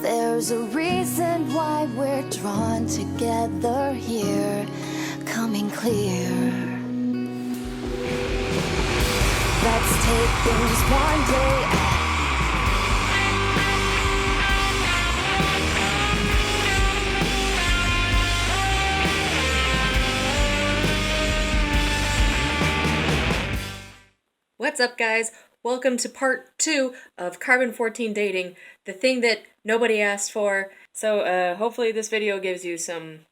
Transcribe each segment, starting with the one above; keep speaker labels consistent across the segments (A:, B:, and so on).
A: There's a reason why we're drawn together here, coming clear. Let's take things one day at
B: What's up, guys? Welcome to part 2 of Carbon-14 Dating, the thing that nobody asked for. So hopefully this video gives you some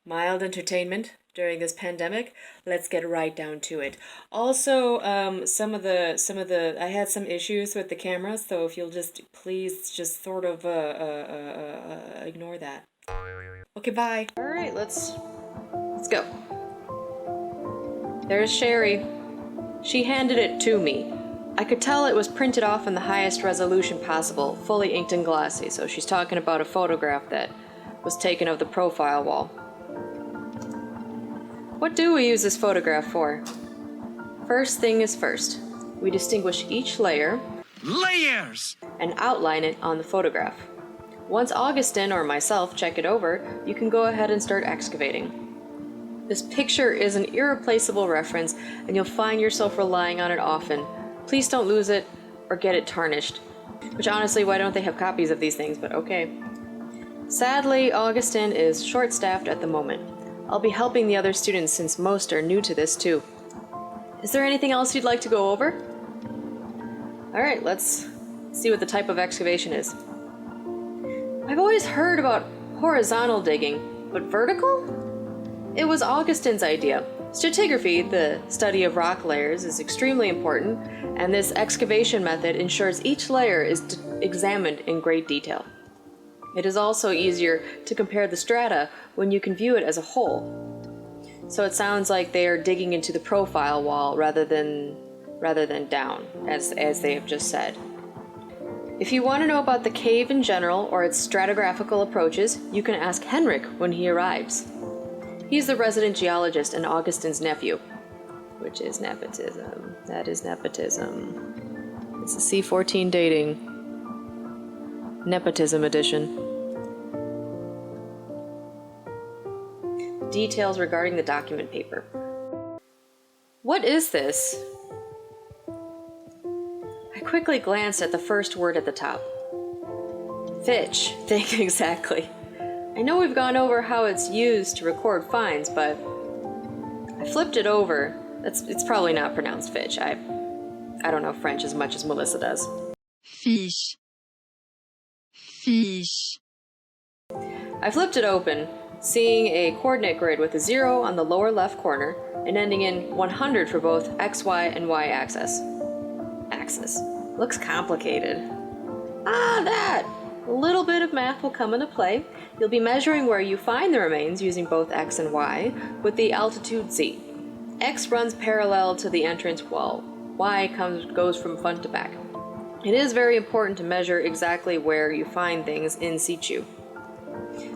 B: mild entertainment during this pandemic. Let's get right down to it. Also, some of the I had some issues with the camera, so if you'll just please just sort of ignore that. Okay, bye. All right, let's go. There's Sherry. She handed it to me. I could tell it was printed off in the highest resolution possible, fully inked and glossy, so she's talking about a photograph that was taken of the profile wall. What do we use this photograph for? First thing is first. We distinguish each layer and outline it on the photograph. Once Augustin or myself check it over, you can go ahead and start excavating. This picture is an irreplaceable reference, and you'll find yourself relying on it often. Please don't lose it or get it tarnished. Which honestly, why don't they have copies of these things, but okay. Sadly, Augustin is short-staffed at the moment. I'll be helping the other students since most are new to this too. Is there anything else you'd like to go over? Alright, let's see what the type of excavation is. I've always heard about horizontal digging, but vertical? It was Augustin's idea. Stratigraphy, the study of rock layers, is extremely important, and this excavation method ensures each layer is examined in great detail. It is also easier to compare the strata when you can view it as a whole. So it sounds like they are digging into the profile wall rather than down, as they have just said. If you want to know about the cave in general or its stratigraphical approaches, you can ask Henrik when he arrives. He's the resident geologist and Augustin's nephew. Which is nepotism. That is nepotism. It's a C14 dating. Nepotism edition. Details regarding the document paper. What is this? I quickly glanced at the first word at the top. Fitch. Think exactly. I know we've gone over how it's used to record finds, but I flipped it over. It's probably not pronounced Fitch. I don't know French as much as Melissa does.
C: Fiche. Fiche.
B: I flipped it open, seeing a coordinate grid with a 0 on the lower left corner and ending in 100 for both X, Y, and Y axis. Looks complicated. That! A little bit of math will come into play. You'll be measuring where you find the remains using both X and Y with the altitude Z. X runs parallel to the entrance while Y goes from front to back. It is very important to measure exactly where you find things in situ.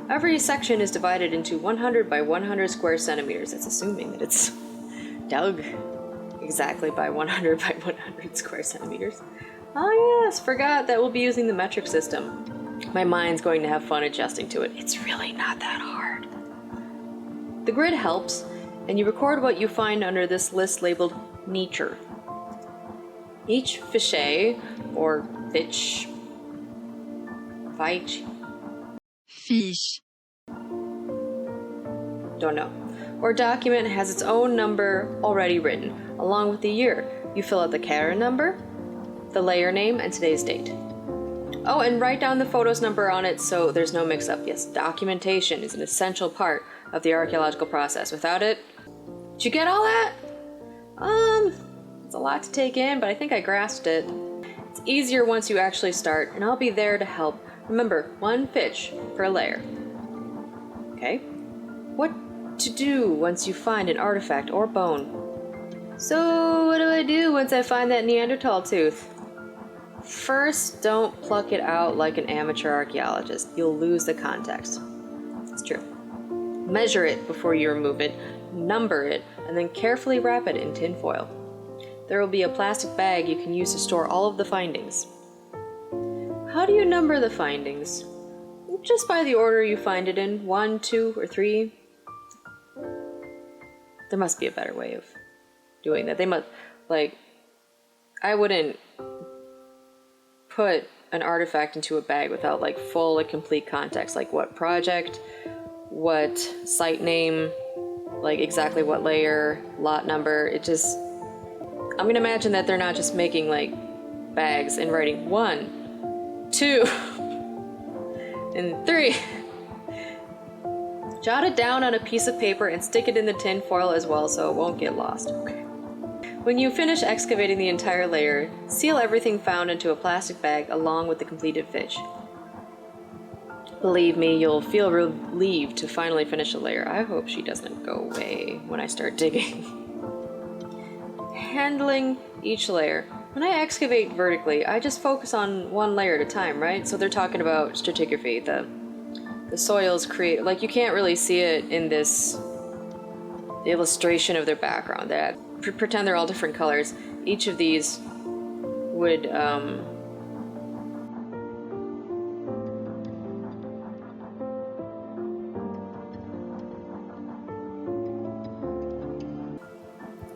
B: Every section is divided into 100 by 100 square centimeters. That's assuming that it's dug exactly by 100 by 100 square centimeters. Oh yes, forgot that we'll be using the metric system. My mind's going to have fun adjusting to it. It's really not that hard. The grid helps, and you record what you find under this list labeled nature. Each fiche, or fiche, don't know, or document has its own number already written, along with the year. You fill out the Karen number, the layer name, and today's date. Oh, and write down the photo's number on it so there's no mix-up. Yes, documentation is an essential part of the archaeological process. Without it... Did you get all that? It's a lot to take in, but I think I grasped it. It's easier once you actually start, and I'll be there to help. Remember, 1 pitch per layer. Okay? What to do once you find an artifact or bone? So, what do I do once I find that Neanderthal tooth? First, don't pluck it out like an amateur archaeologist. You'll lose the context. It's true. Measure it before you remove it, number it, and then carefully wrap it in tin foil. There will be a plastic bag you can use to store all of the findings. How do you number the findings? just by the order you find it in, 1, 2, or 3. There must be a better way of doing that. They must, like, I wouldn't put an artifact into a bag without like full and complete context, like what project, what site name, like exactly what layer, lot number. It just, I'm gonna imagine that they're not just making like bags and writing 1, 2, and 3. Jot it down on a piece of paper and stick it in the tin foil as well so it won't get lost. Okay. When you finish excavating the entire layer, seal everything found into a plastic bag along with the completed fish. Believe me, you'll feel relieved to finally finish a layer. I hope she doesn't go away when I start digging. Handling each layer. When I excavate vertically, I just focus on one layer at a time, right? So they're talking about stratigraphy, the soils create, like you can't really see it in this illustration of their background. That pretend they're all different colors. Each of these would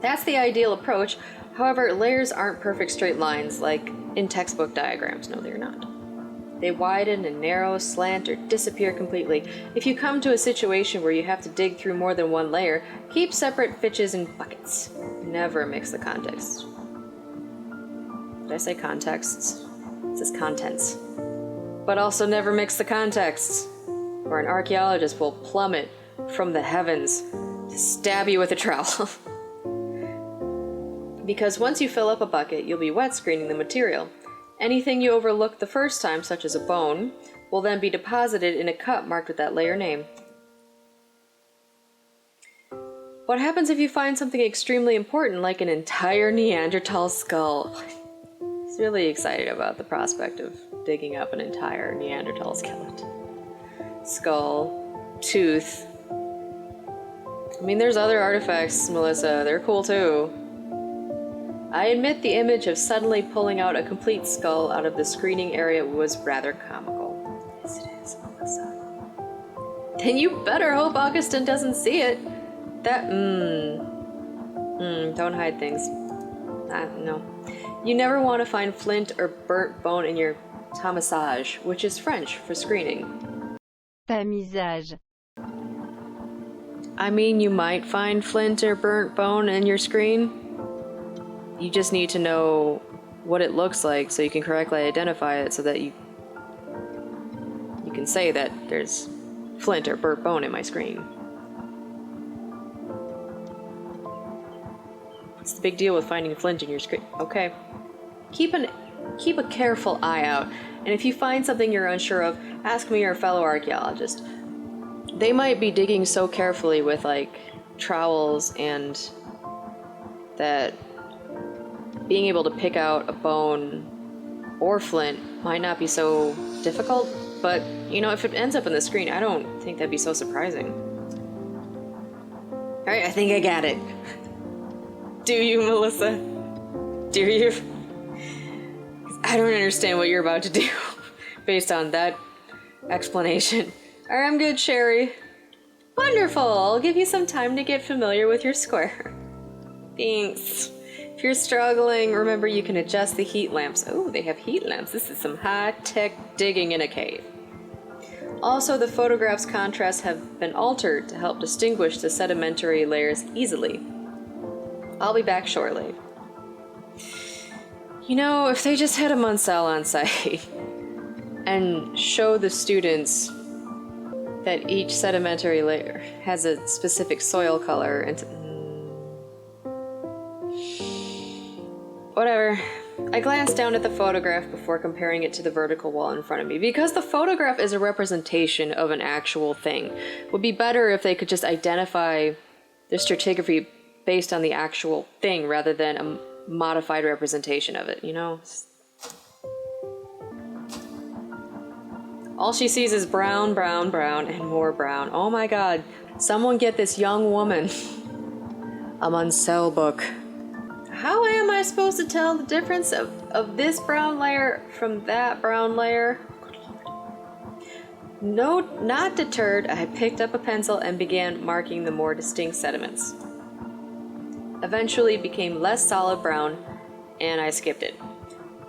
B: that's the ideal approach. However, layers aren't perfect straight lines like in textbook diagrams. No, they're not. They widen and narrow, slant, or disappear completely. If you come to a situation where you have to dig through more than one layer, keep separate fitches in buckets. Never mix the context. Did I say contexts? It says contents. But also never mix the contexts, or an archaeologist will plummet from the heavens to stab you with a trowel. Because once you fill up a bucket, you'll be wet screening the material. Anything you overlook the first time, such as a bone, will then be deposited in a cup marked with that layer name. What happens if you find something extremely important, like an entire Neanderthal skull? I was really excited about the prospect of digging up an entire Neanderthal skeleton. Skull, tooth. I mean, there's other artifacts, Melissa. They're cool too. I admit the image of suddenly pulling out a complete skull out of the screening area was rather comical. Yes, it is, Melissa. Then you better hope Augustin doesn't see it. That, don't hide things. No. You never want to find flint or burnt bone in your tamisage, which is French for screening.
C: Tamisage.
B: I mean, you might find flint or burnt bone in your screen. You just need to know what it looks like so you can correctly identify it so that you can say that there's flint or burnt bone in my screen. What's the big deal with finding flint in your screen? Okay. Keep a careful eye out, and if you find something you're unsure of, ask me or a fellow archaeologist. They might be digging so carefully with like trowels and that being able to pick out a bone or flint might not be so difficult, but you know, if it ends up on the screen, I don't think that'd be so surprising. Alright, I think I got it. Do you, Melissa? Do you? I don't understand what you're about to do based on that explanation. Alright, I'm good, Sherry. Wonderful! I'll give you some time to get familiar with your square. Thanks. If you're struggling, remember you can adjust the heat lamps. Oh, they have heat lamps. This is some high-tech digging in a cave. Also, the photograph's contrasts have been altered to help distinguish the sedimentary layers easily. I'll be back shortly. You know, if they just had a Munsell on site and show the students that each sedimentary layer has a specific soil color and whatever. I glanced down at the photograph before comparing it to the vertical wall in front of me. Because the photograph is a representation of an actual thing, it would be better if they could just identify the stratigraphy based on the actual thing rather than a modified representation of it, you know? All she sees is brown, brown, brown, and more brown. Oh my god. Someone get this young woman a Munsell book. How am I supposed to tell the difference of this brown layer from that brown layer? No, not deterred, I picked up a pencil and began marking the more distinct sediments. Eventually became less solid brown, and I skipped it.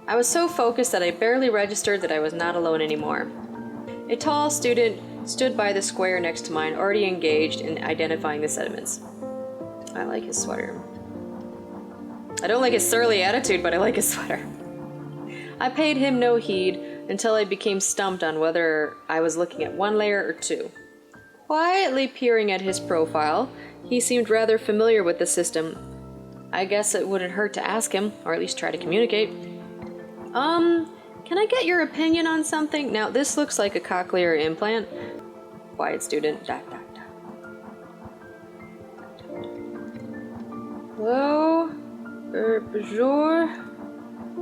B: I was so focused that I barely registered that I was not alone anymore. A tall student stood by the square next to mine, already engaged in identifying the sediments. I like his sweater. I don't like his surly attitude, but I like his sweater. I paid him no heed until I became stumped on whether I was looking at one layer or two. Quietly peering at his profile, he seemed rather familiar with the system. I guess it wouldn't hurt to ask him, or at least try to communicate. Can I get your opinion on something? Now, this looks like a cochlear implant. Quiet student. Hello? Bonjour?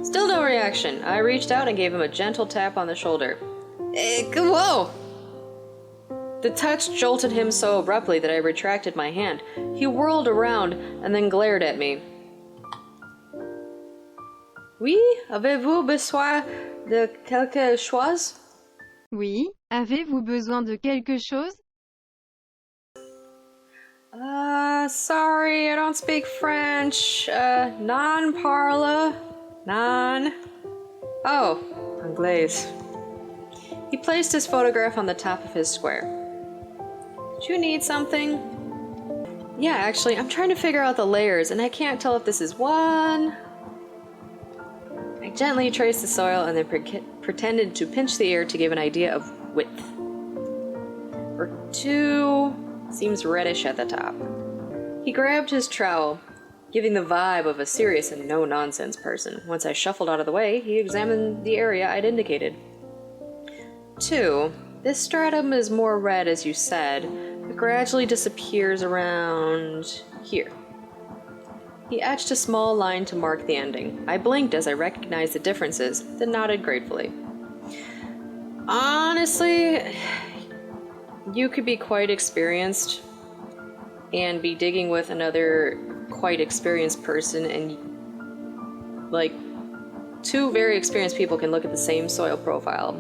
B: Still no reaction. I reached out and gave him a gentle tap on the shoulder. Whoa! The touch jolted him so abruptly that I retracted my hand. He whirled around and then glared at me. Oui, avez-vous besoin de quelque chose?
C: Oui, avez-vous besoin de quelque chose?
B: Sorry, I don't speak French. Non-parle. Non. Oh, Anglais. He placed his photograph on the top of his square. Did you need something? Yeah, actually, I'm trying to figure out the layers, and I can't tell if this is one. I gently traced the soil and then pretended to pinch the air to give an idea of width. Or two. Seems reddish at the top. He grabbed his trowel, giving the vibe of a serious and no-nonsense person. Once I shuffled out of the way, he examined the area I'd indicated. 2. This stratum is more red, as you said, but gradually disappears around here. He etched a small line to mark the ending. I blinked as I recognized the differences, then nodded gratefully. Honestly, you could be quite experienced and be digging with another quite experienced person, and like two very experienced people can look at the same soil profile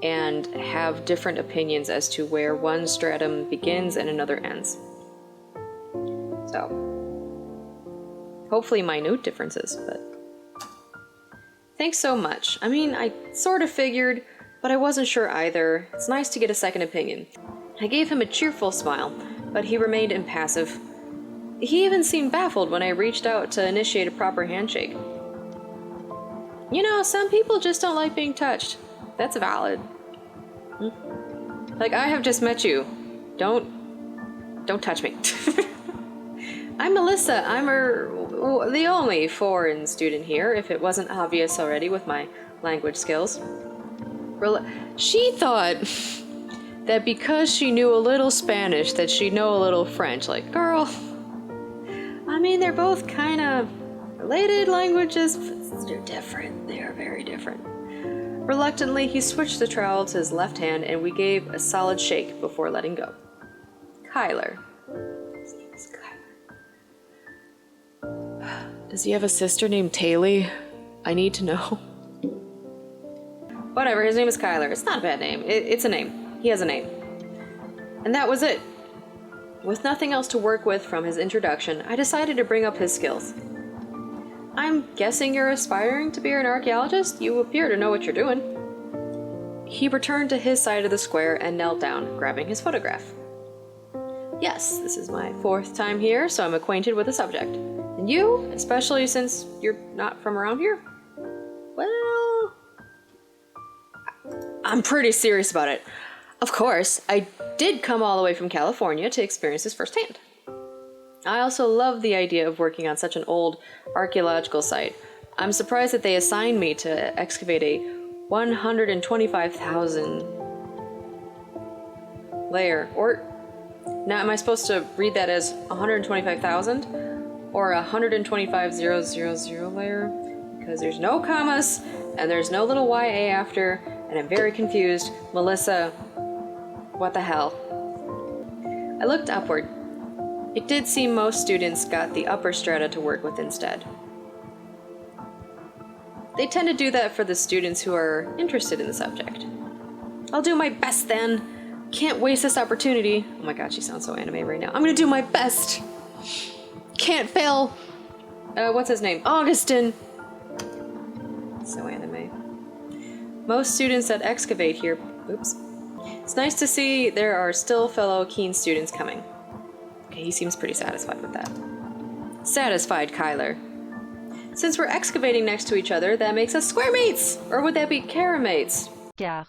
B: and have different opinions as to where one stratum begins and another ends. So, hopefully minute differences, but thanks so much. I mean, I sort of figured, but I wasn't sure either. It's nice to get a second opinion. I gave him a cheerful smile, but he remained impassive. He even seemed baffled when I reached out to initiate a proper handshake. You know, some people just don't like being touched. That's valid. Like, I have just met you. Don't touch me. I'm Melissa. I'm the only foreign student here, if it wasn't obvious already with my language skills. She thought that because she knew a little Spanish that she'd know a little French. Like, girl, I mean, they're both kind of related languages, but they're different. They are very different. Reluctantly, he switched the trowel to his left hand, and we gave a solid shake before letting go. Kyler. His name is Kyler. Does he have a sister named Taylor? I need to know. Whatever, his name is Kyler. It's not a bad name. It's a name. He has a name. And that was it. With nothing else to work with from his introduction, I decided to bring up his skills. I'm guessing you're aspiring to be an archaeologist? You appear to know what you're doing. He returned to his side of the square and knelt down, grabbing his photograph. Yes, this is my 4th time here, so I'm acquainted with the subject. And you, especially since you're not from around here? Well, I'm pretty serious about it. Of course, I did come all the way from California to experience this firsthand. I also love the idea of working on such an old archaeological site. I'm surprised that they assigned me to excavate a 125,000 layer. Or, now am I supposed to read that as 125,000? Or 125,000 layer? Because there's no commas, and there's no little YA after, and I'm very confused. Melissa, what the hell? I looked upward. It did seem most students got the upper strata to work with instead. They tend to do that for the students who are interested in the subject. I'll do my best then. Can't waste this opportunity. Oh my god, she sounds so anime right now. I'm gonna do my best. Can't fail. What's his name? Augustin. So anime. Most students that excavate here... Oops. It's nice to see there are still fellow keen students coming. Okay, he seems pretty satisfied with that. Satisfied, Kyler. Since we're excavating next to each other, that makes us square mates! Or would that be caramates?
C: car,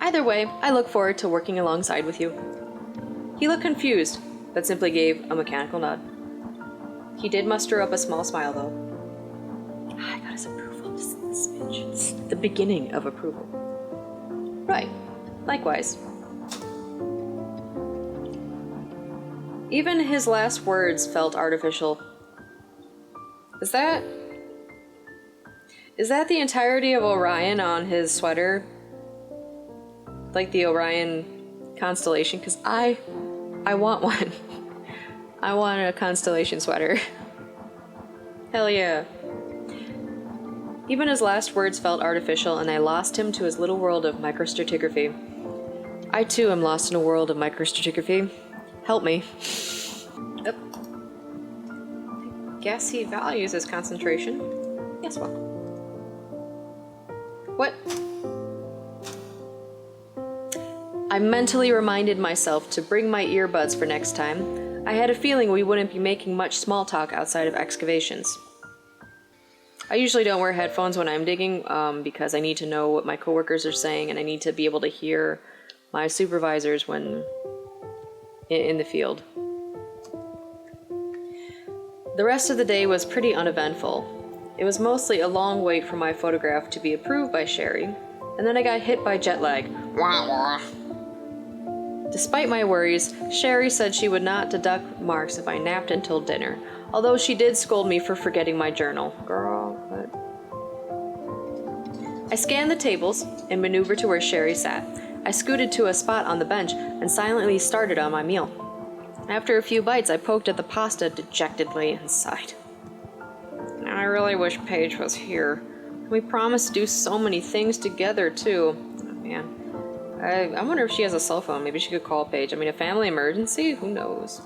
B: Either way, I look forward to working alongside with you. He looked confused, but simply gave a mechanical nod. He did muster up a small smile, though. I got his approval, just a smidge. It's the beginning of approval. Right. Likewise. Even his last words felt artificial. Is that the entirety of Orion on his sweater? Like the Orion constellation? Because I want one. I want a constellation sweater. Hell yeah. Even his last words felt artificial, and I lost him to his little world of microstratigraphy. I too am lost in a world of microstratigraphy. Help me. Yep. I guess he values his concentration. Yes, well. What? I mentally reminded myself to bring my earbuds for next time. I had a feeling we wouldn't be making much small talk outside of excavations. I usually don't wear headphones when I'm digging because I need to know what my coworkers are saying, and I need to be able to hear my supervisors when in the field. The rest of the day was pretty uneventful. It was mostly a long wait for my photograph to be approved by Sherry, and then I got hit by jet lag. Wah, wah. Despite my worries, Sherry said she would not deduct marks if I napped until dinner, although she did scold me for forgetting my journal. Girl, what? I scanned the tables and maneuvered to where Sherry sat. I scooted to a spot on the bench and silently started on my meal. After a few bites, I poked at the pasta dejectedly and sighed. I really wish Paige was here. We promised to do so many things together, too. Oh, man. I wonder if she has a cell phone. Maybe she could call Paige. I mean, a family emergency? Who knows?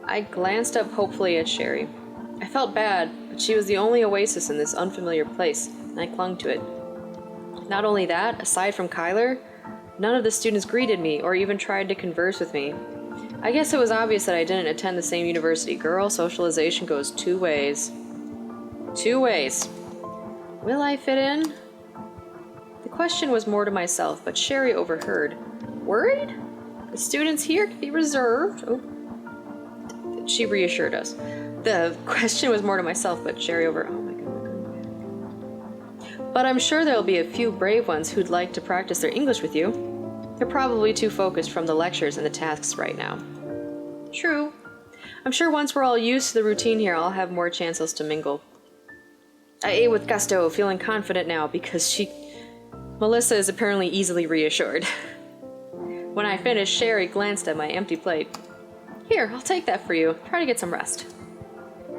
B: I glanced up hopefully at Sherry. I felt bad, but she was the only oasis in this unfamiliar place, and I clung to it. Not only that, aside from Kyler, none of the students greeted me or even tried to converse with me. I guess it was obvious that I didn't attend the same university. Girl, socialization goes two ways. Two ways. Will I fit in? The question was more to myself, but Sherry overheard. Worried? The students here can be reserved. Oh. She reassured us. The question was more to myself, but Sherry over... Oh my god. But I'm sure there'll be a few brave ones who'd like to practice their English with you. They're probably too focused from the lectures and the tasks right now. True. I'm sure once we're all used to the routine here, I'll have more chances to mingle. I ate with gusto, feeling confident now because Melissa is apparently easily reassured. When I finished, Sherry glanced at my empty plate. Here, I'll take that for you. Try to get some rest.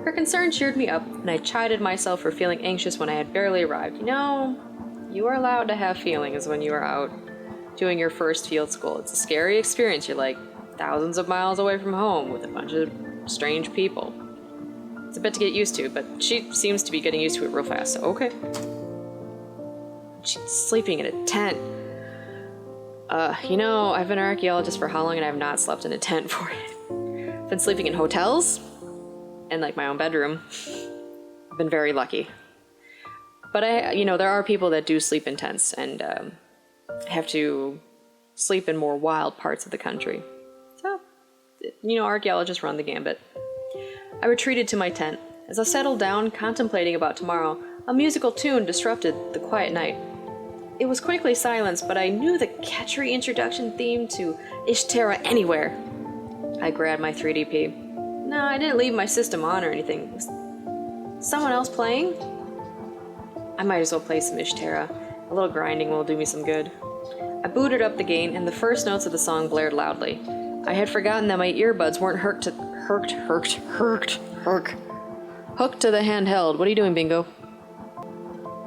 B: Her concern cheered me up, and I chided myself for feeling anxious when I had barely arrived. You know, you are allowed to have feelings when you are out doing your first field school. It's a scary experience. You're like thousands of miles away from home with a bunch of strange people. It's a bit to get used to, but she seems to be getting used to it real fast, so okay. She's sleeping in a tent. You know, I've been an archaeologist for how long and I have not slept in a tent for it. I've been sleeping in hotels and like my own bedroom. I've been very lucky. But there are people that do sleep in tents and have to sleep in more wild parts of the country. So, archaeologists run the gambit. I retreated to my tent. As I settled down, contemplating about tomorrow, a musical tune disrupted the quiet night. It was quickly silenced, but I knew the catchy introduction theme to Ishtara anywhere. I grabbed my 3DP. No, I didn't leave my system on or anything. Was someone else playing? I might as well play some Ishtara. A little grinding will do me some good. I booted up the gain, and the first notes of the song blared loudly. I had forgotten that my earbuds weren't hooked to the handheld. What are you doing, Bingo?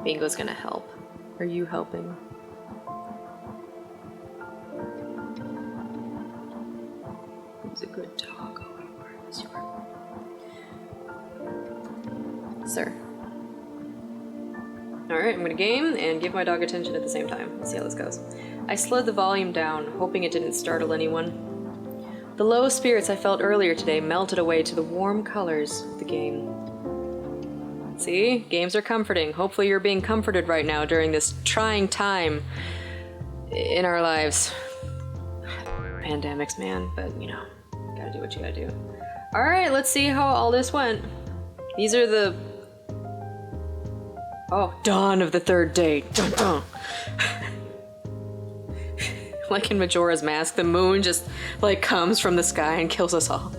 B: Bingo's gonna help. Are you helping? He's a good dog. Oh, where is your... Sir. Alright, I'm gonna game and give my dog attention at the same time. Let's see how this goes. I slowed the volume down, hoping it didn't startle anyone. The low spirits I felt earlier today melted away to the warm colors of the game. See? Games are comforting. Hopefully you're being comforted right now during this trying time in our lives. Pandemics, man, but you know, gotta do what you gotta do. Alright, let's see how all this went. These are the... Oh, dawn of the third day. Dun dun. Like in Majora's Mask, the moon just like comes from the sky and kills us all.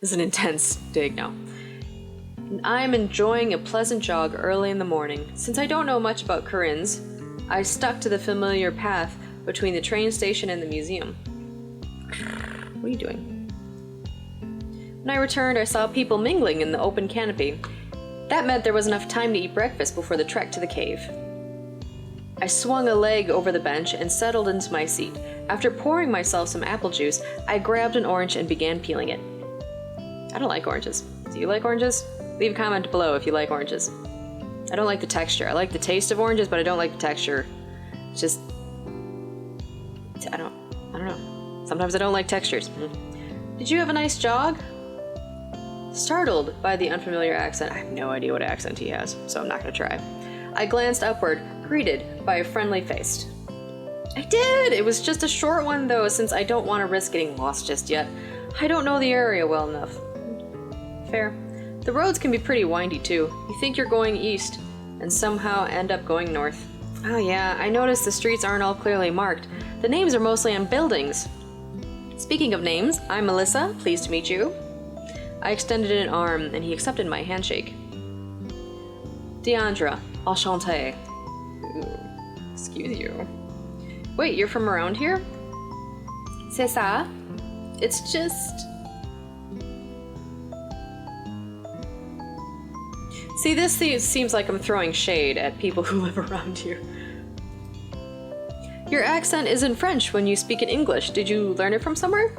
B: This is an intense dig now. I'm enjoying a pleasant jog early in the morning. Since I don't know much about Corinne's, I stuck to the familiar path between the train station and the museum. What are you doing? When I returned, I saw people mingling in the open canopy. That meant there was enough time to eat breakfast before the trek to the cave. I swung a leg over the bench and settled into my seat. After pouring myself some apple juice, I grabbed an orange and began peeling it. I don't like oranges. Do you like oranges? Leave a comment below if you like oranges. I don't like the texture. I like the taste of oranges, but I don't like the texture. It's just... I don't know. Sometimes I don't like textures. Did you have a nice jog? Startled by the unfamiliar accent, I have no idea what accent he has, so I'm not gonna try. I glanced upward, greeted by a friendly face. I did! It was just a short one though, since I don't want to risk getting lost just yet. I don't know the area well enough. Fair. The roads can be pretty windy too. You think you're going east, and somehow end up going north. Oh yeah, I noticed the streets aren't all clearly marked. The names are mostly on buildings. Speaking of names, I'm Melissa, pleased to meet you. I extended an arm, and he accepted my handshake. Deandra, enchanté. Excuse you. Wait, you're from around here? C'est ça? It's just... See, this seems like I'm throwing shade at people who live around here. Your accent isn't French when you speak in English. Did you learn it from somewhere?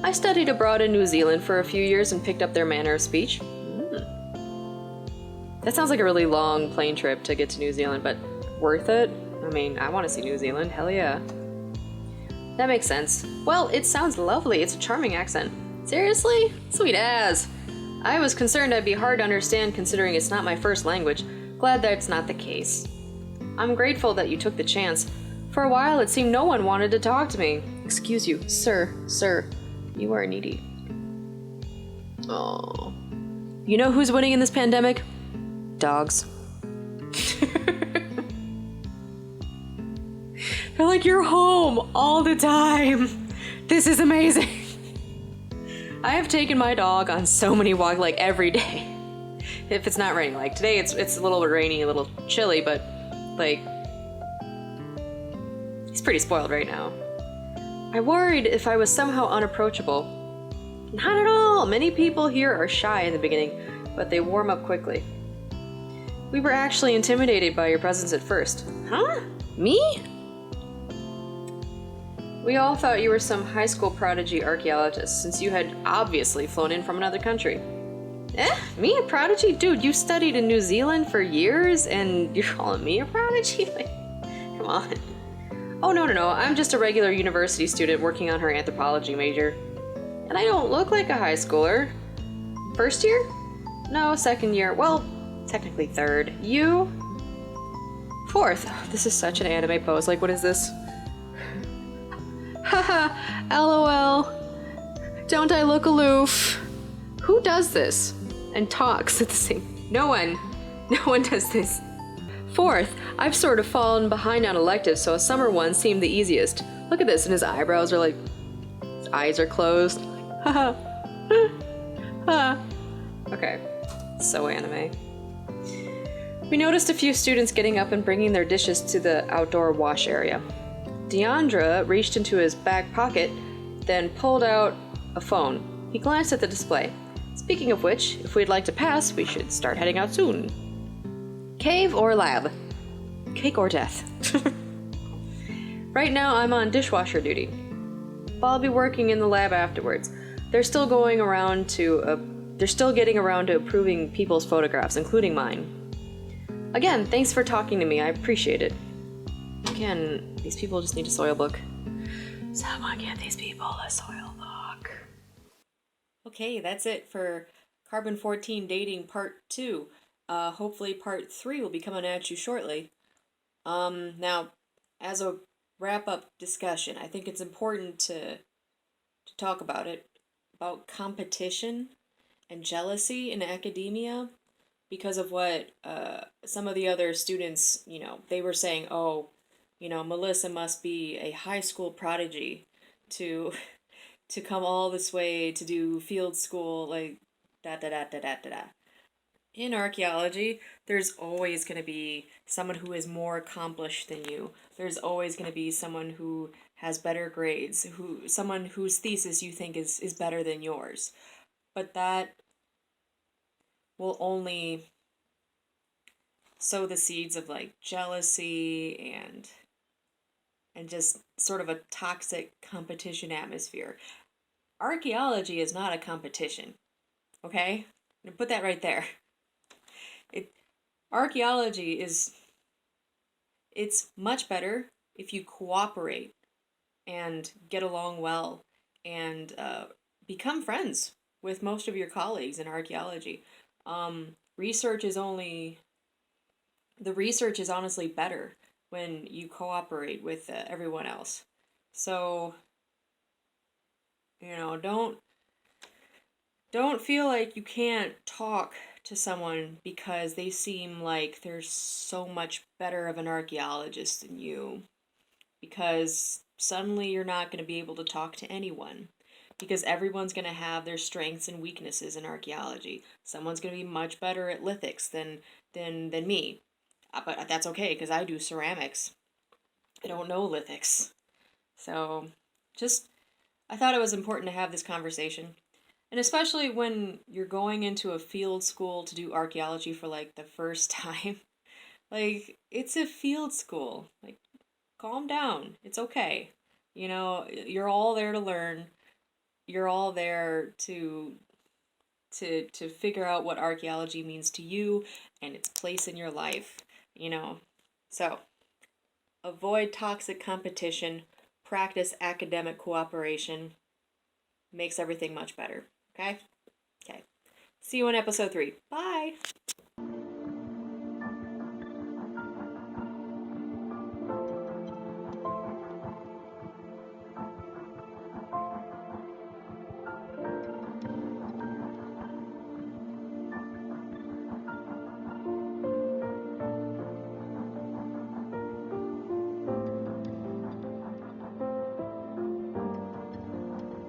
B: I studied abroad in New Zealand for a few years and picked up their manner of speech. That sounds like a really long plane trip to get to New Zealand, but worth it? I mean, I want to see New Zealand, hell yeah. That makes sense. Well, it sounds lovely, it's a charming accent. Seriously? Sweet as. I was concerned I'd be hard to understand considering it's not my first language. Glad that's not the case. I'm grateful that you took the chance. For a while, it seemed no one wanted to talk to me. Excuse you, sir, you are needy. Oh. You know who's winning in this pandemic? Dogs. They're like, you're home all the time. This is amazing. I have taken my dog on so many walks, like every day. If it's not raining, like today it's a little rainy, a little chilly, but like, he's pretty spoiled right now. I worried if I was somehow unapproachable. Not at all. Many people here are shy in the beginning, but they warm up quickly. We were actually intimidated by your presence at first. Huh? Me? We all thought you were some high school prodigy archaeologist, since you had obviously flown in from another country. Me a prodigy? Dude, you studied in New Zealand for years, and you're calling me a prodigy? Like, come on. Oh, no, I'm just a regular university student working on her anthropology major. And I don't look like a high schooler. First year? No, second year. Well, technically third. You? Fourth. This is such an anime pose. Like, what is this? Haha, LOL. Don't I look aloof? Who does this? And talks at the same... No one does this. Fourth, I've sort of fallen behind on electives, so a summer one seemed the easiest. Look at this, and his eyebrows are like... His eyes are closed. Haha. Okay. So anime. We noticed a few students getting up and bringing their dishes to the outdoor wash area. Deandra reached into his back pocket, then pulled out a phone. He glanced at the display. Speaking of which, if we'd like to pass, we should start heading out soon. Cave or lab? Cake or death? Right now I'm on dishwasher duty, but I'll be working in the lab afterwards. They're still getting around to approving people's photographs, including mine. Again, thanks for talking to me, I appreciate it. Again, these people just need a soil book. Someone get these people a soil book. Okay, that's it for Carbon 14 Dating Part 2. Hopefully Part 3 will be coming at you shortly. Now, as a wrap-up discussion, I think it's important to talk about it, about competition and jealousy in academia, because of what some of the other students, they were saying, oh, Melissa must be a high school prodigy to come all this way to do field school, like, da. In archaeology, there's always going to be someone who is more accomplished than you. There's always going to be someone who has better grades, someone whose thesis you think is better than yours. But that will only sow the seeds of like jealousy and just sort of a toxic competition atmosphere. Archaeology is not a competition, okay? I'm gonna put that right there. Archaeology it's much better if you cooperate and get along well and become friends with most of your colleagues in archaeology. The research is honestly better when you cooperate with everyone else. So, don't feel like you can't talk to someone because they seem like they're so much better of an archaeologist than you. Because suddenly you're not going to be able to talk to anyone. Because everyone's going to have their strengths and weaknesses in archaeology. Someone's going to be much better at lithics than me. But that's okay, because I do ceramics. I don't know lithics. So, I thought it was important to have this conversation. And especially when you're going into a field school to do archaeology for like the first time. Like, it's a field school. Like, calm down. It's okay. You're all there to learn. You're all there to figure out what archaeology means to you and its place in your life. So, avoid toxic competition, practice academic cooperation, makes everything much better. Okay? Okay. See you in episode 3. Bye!